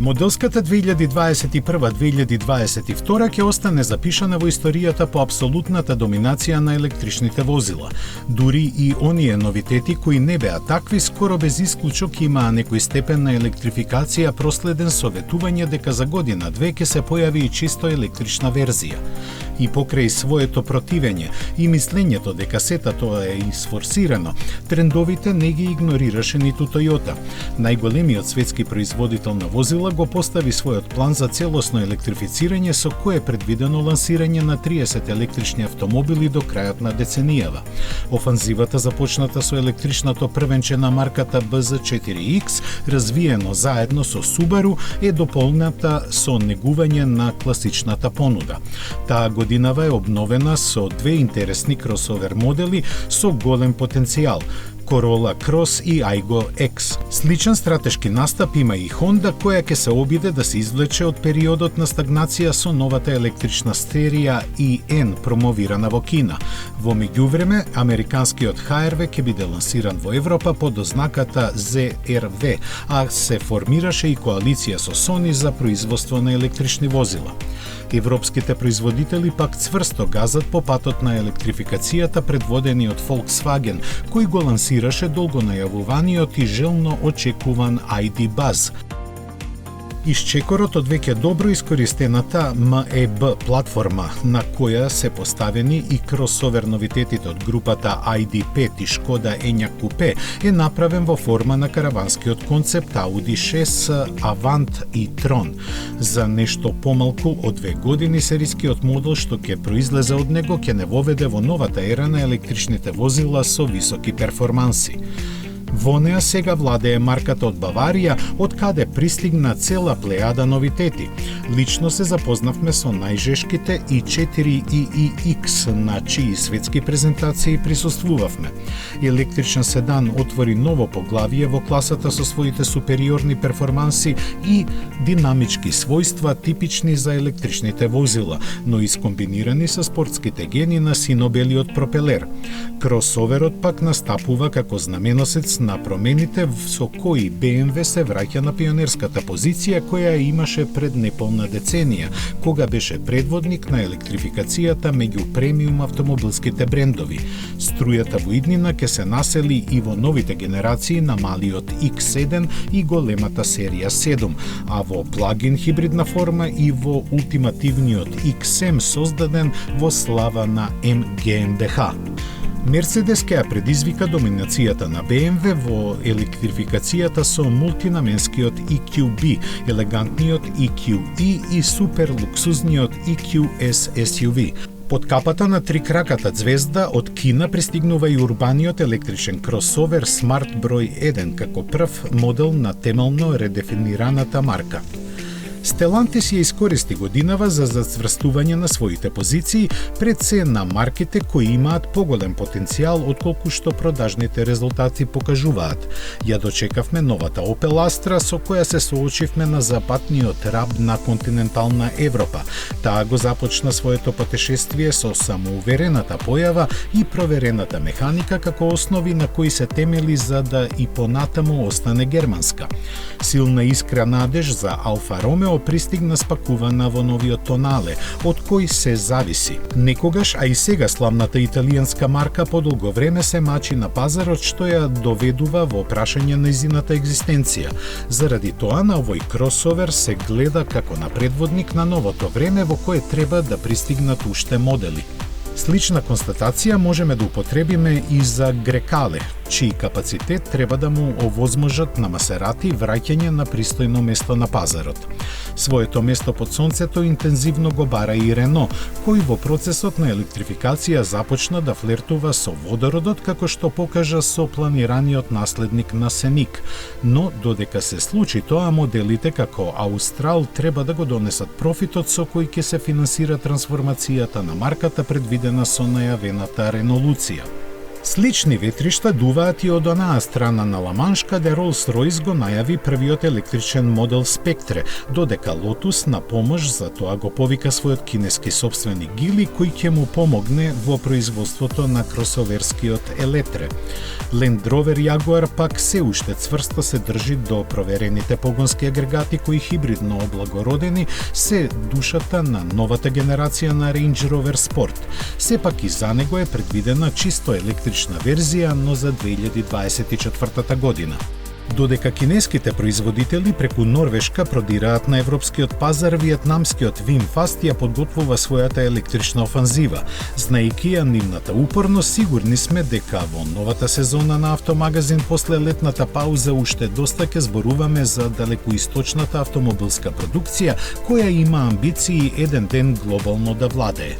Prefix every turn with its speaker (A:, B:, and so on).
A: Моделската 2021-2022 ќе остане запишана во историјата по апсолутната доминација на електричните возила. Дури и оние новитети кои не беа такви, скоро без исклучок имаа некој степен на електрификација, проследен со ветување дека за година-две ќе се појави и чисто електрична верзија. И покрај своето противење и мислењето дека сета тоа е изфорсирано, трендовите не ги игнорираше ниту Toyota. Најголемиот светски производител на возила го постави својот план за целосно електрифицирање, со кое е предвидено лансирање на 30 електрични автомобили до крајот на деценијава. Офанзивата започната со електричното првенче на марката BZ4X, развиено заедно со Subaru, е дополната со негување на класичната понуда. Таа годинава е обновена со две интересни кросовер модели со голем потенцијал – Corolla Cross и Aygo X. Сличен стратешки настап има и Honda, која ќе се обиде да се извлече од периодот на стагнација со новата електрична серија EN, промовирана во Кина. Во меѓувреме, американскиот HR-V ќе биде лансиран во Европа под ознаката ZR-V, а се формираше и коалиција со Sony за производство на електрични возила. Европските производители пак цврсто газат по патот на електрификацијата, предводени од Volkswagen, кој го лансираше долго најавуваниот и желно очекуван ID Buzz. Исчекорот од веќе добро искористената MEB платформа, на која се поставени и кросовер новитетите од групата ID5 и Шкода Enyaq Coupe, е направен во форма на караванскиот концепт Audi 6, Avant и Tron. За нешто помалку од 2 години серискиот модел што ќе произлезе од него ќе не воведе во новата ера на електричните возила со високи перформанси. Во неа сега владее марката од Баварија, од каде пристигна цела плејада новитети. Лично се запознавме со најжешките i4 на чии светски презентации присуствувавме. Електричен седан отвори ново поглавие во класата со своите супериорни перформанси и динамички својства типични за електричните возила, но искомбинирани со спортските гени на синобелиот пропелер. Кросоверот пак настапува како знаменосец на промените со кои BMW се враќа на пионерската позиција која имаше пред неполна деценија, кога беше предводник на електрификацијата меѓу премиум автомобилските брендови. Струјата во иднина ќе се насели и во новите генерации на малиот X7 и големата серија 7, а во плагин хибридна форма и во ултимативниот XM создаден во слава на МГМДХ. Мерцедес ќе ја предизвика доминацијата на BMW во електрификацијата со мултинаменскиот EQB, елегантниот EQE и суперлуксузниот EQS SUV. Под капата на трикраката звезда од Кина пристигнува и урбаниот електричен кросовер Smart број 1 како прв модел на темелно редефинираната марка. Stellantis ја искористи годинава за зацврстување на своите позиции пред се на марките кои имаат поголем потенцијал отколку што продажните резултати покажуваат. Ја дочекавме новата Opel Astra со која се соочивме на западниот раб на континентална Европа. Таа го започна своето патешествие со самоуверената појава и проверената механика како основи на кои се темели за да и понатаму остане германска. Силна искра надеж за Alfa Romeo пристигна спакувана во новиот Tonale, од кој се зависи. Некогаш, а и сега славната италијанска марка подолго време се мачи на пазарот, што ја доведува во прашање на нејзината екзистенција. Заради тоа на овој кросовер се гледа како на предводник на новото време во кое треба да пристигнат уште модели. Слична констатација можеме да употребиме и за Грекале, чиј капацитет треба да му овозможат на Масерати враќање на пристојно место на пазарот. Своето место под сонцето интензивно го бара и Рено, кој во процесот на електрификација започна да флертува со водородот како што покажа со планираниот наследник на Сеник. Но додека се случи тоа, моделите како Аустрал треба да го донесат профитот со кој ќе се финансира трансформацијата на марката предвидена со најавената Ренолуција. Слични ветришта дуваат и од онаа страна на Ла-Манш, каде Rolls-Royce го најави првиот електричен модел Spectre, додека Lotus на помош за тоа го повика својот кинески собственик Geely, кој ќе му помогне во производството на кросоверскиот Elettre. Land Rover Jaguar пак се уште цврсто се држи до проверените погонски агрегати кои хибридно облагородени се душата на новата генерација на Range Rover Sport. Сепак и за него е предвидена чисто електрична верзија, но за 2024 година. Додека кинеските производители преку Норвешка продираат на европскиот пазар, виетнамскиот VinFast ја подготвува својата електрична офанзива. Знаејќи ја нивната упорност, сигурни сме дека во новата сезона на Автомагазин после летната пауза уште доста ќе зборуваме за далекоисточната автомобилска продукција, која има амбиции еден ден глобално да владее.